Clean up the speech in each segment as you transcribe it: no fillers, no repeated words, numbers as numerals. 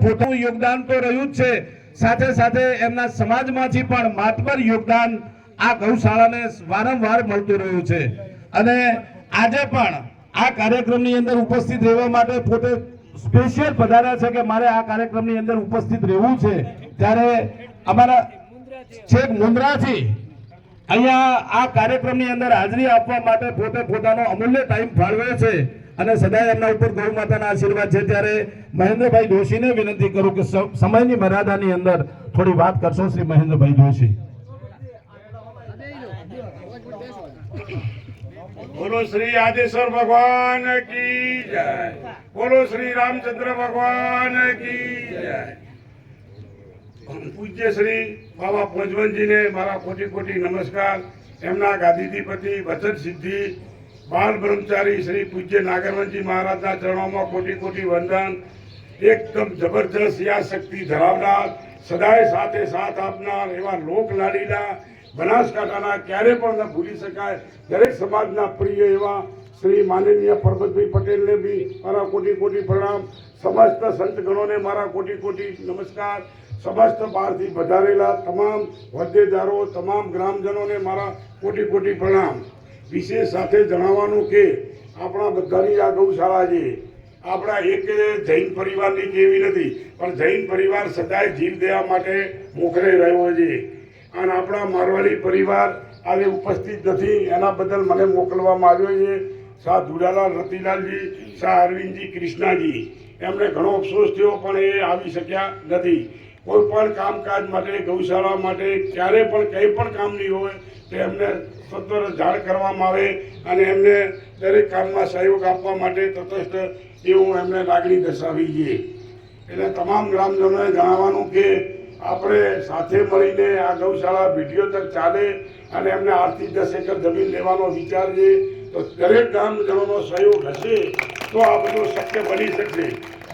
પોતાનું યોગદાન તો રહ્યું જ છે, સાથે સાથે એમના સમાજમાંથી પણ માતબર યોગદાન આ ગૌશાળાને વારંવાર મળતું રહ્યું છે અને આજે પણ આ કાર્યક્રમની અંદર ઉપસ્થિત રહેવા માટે પોતે સ્પેશિયલ પધાર્યા છે કે મારે આ કાર્યક્રમની અંદર ઉપસ્થિત રહેવું છે। ત્યારે અમારા છેક મુન્દ્રાથી અહીંયા આ કાર્યક્રમની અંદર હાજરી આપવા માટે પોતે પોતાનો અમૂલ્ય ટાઈમ ફાળવે છે અને સદાય એમના ઉપર ગૌ માતાના આશીર્વાદ છે। ત્યારે મહેન્દ્રભાઈ જોશીને વિનંતી કરું કે સમયની મર્યાદાની અંદર થોડી વાત કરશો। શ્રી મહેન્દ્રભાઈ જોશી। बोलो श्री आदेश्वर भगवान की जय, बोलो श्री रामचंद्र भगवान की जय। पूज्य श्री बाबा पंचवन जी ने मारा कोटि कोटि नमस्कार। एमना गादीधिपति वचन सिद्धि बाल ब्रह्मचारी श्री पूज्य नागरवन जी महाराज ना चरणों में कोटि कोटि वंदन। एकदम जबरदस्त या शक्ति धरावनार, सदाय साथे साथ आपनार एवा लोक लाडीला बनासकांठाना क्यारे पण न भूली शकाय दरेक समाजना प्रिय एवा श्री माननीय परबतभाई पटेल ने भी मारा कोटि कोटि प्रणाम। समस्त संतगणों ने मारा कोटि कोटि नमस्कार। समस्त बहारथी पधारेला तमाम होद्देदारों तमाम ग्रामजनों ने मारा कोटि कोटि प्रणाम। विशेष साथे जणाववानुं के आपणा बधानी आ गौशाळा छे आपणा एक जैन परिवारनी जेवी नथी, पण जैन परिवार सदाय जीव देवा माटे मोखरे रह्यो छे અને આપણા મારવાડી પરિવાર આજે ઉપસ્થિત નથી એના બદલ મને મોકલવામાં આવ્યો છે। શાહ ધુડાલાલ રતિલાલજી, શાહ અરવિંદજી, કૃષ્ણાજી એમને ઘણો અફસોસ થયો પણ એ આવી શક્યા નથી। કોઈ પણ કામકાજ માટે ગૌશાળા માટે ક્યારે પણ કંઈ પણ કામ નહીં હોય તો એમને સત્વર જાણ કરવામાં આવે અને એમને દરેક કામમાં સહયોગ આપવા માટે તટસ્થ એવું એમને લાગણી દર્શાવી છે। એટલે તમામ ગ્રામજનોને જણાવવાનું કે આપણે સાથે મળીને આ ગૌશાળા વિડીયો તક ચાલે અને એમને 8 થી 10 એકર જમીન લેવાનો વિચાર છે તો દરેક ગ્રામજનોનો સહયોગ હશે તો આ બધું શક્ય બની શકશે।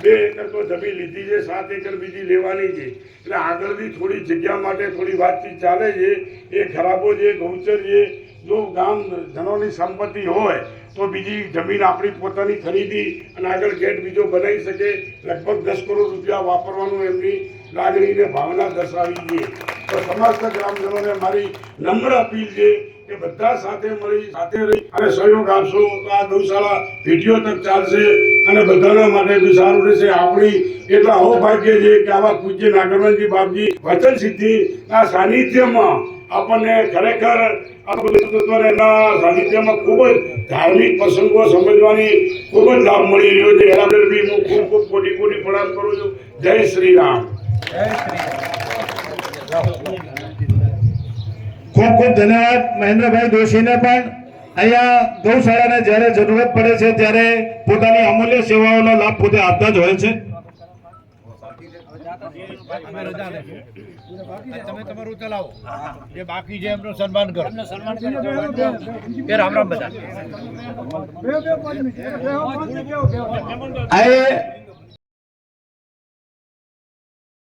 2 એકર તો જમીન લીધી છે, 7 એકર બીજી લેવાની છે એટલે આગળની થોડી જગ્યા માટે થોડી વાતચીત ચાલે છે। એ ખરાબો છે ગૌચર છે જો ગામજનોની સંપત્તિ હોય તો બીજી જમીન આપણી પોતાની ખરીદી અને આગળ ગેટ બીજો બનાવી શકે। લગભગ 10 કરોડ રૂપિયા વાપરવાનું એમની લાગણીને ભાવના દર્શાવી છે। તો સમસ્ત ગ્રામજનોને મારી નમ્ર અપીલ છે કે બધા સાથે મળી સાથે રહી અને સહયોગ આપશો તો આ ગૌશાળા પેઢીઓ તક ચાલશે અને બધાના માટે બી સારું રહેશે। આપણી એટલા અહોભાગ્ય છે કે આવા પૂજ્ય નાગરવનજી બાપજી વચન સિદ્ધિના સાનિધ્યમાં આપણને ખરેખર આ બધું એના સાનિધ્યમાં ખૂબ જ ધાર્મિક પ્રસંગો સમજવાની ખૂબ જ લાભ મળી રહ્યો છે। એના બદલ બી હું ખૂબ ખૂબ કોટી કોટી પ્રણામ કરું છું। જય શ્રી રામ। ખૂબ ખૂબ ધન્યવાદ મહેન્દ્રભાઈ જોશીને પણ અહીંયા ગૌશાળાને જ્યારે જરૂરત પડે છે ત્યારે પોતાની અમૂલ્ય સેવાઓનો લાભ પોતે આપતા જ હોય છે। તમે તમારું ચલાવો જે બાકી છે એમનું સન્માન કરો રામ રામ બધા।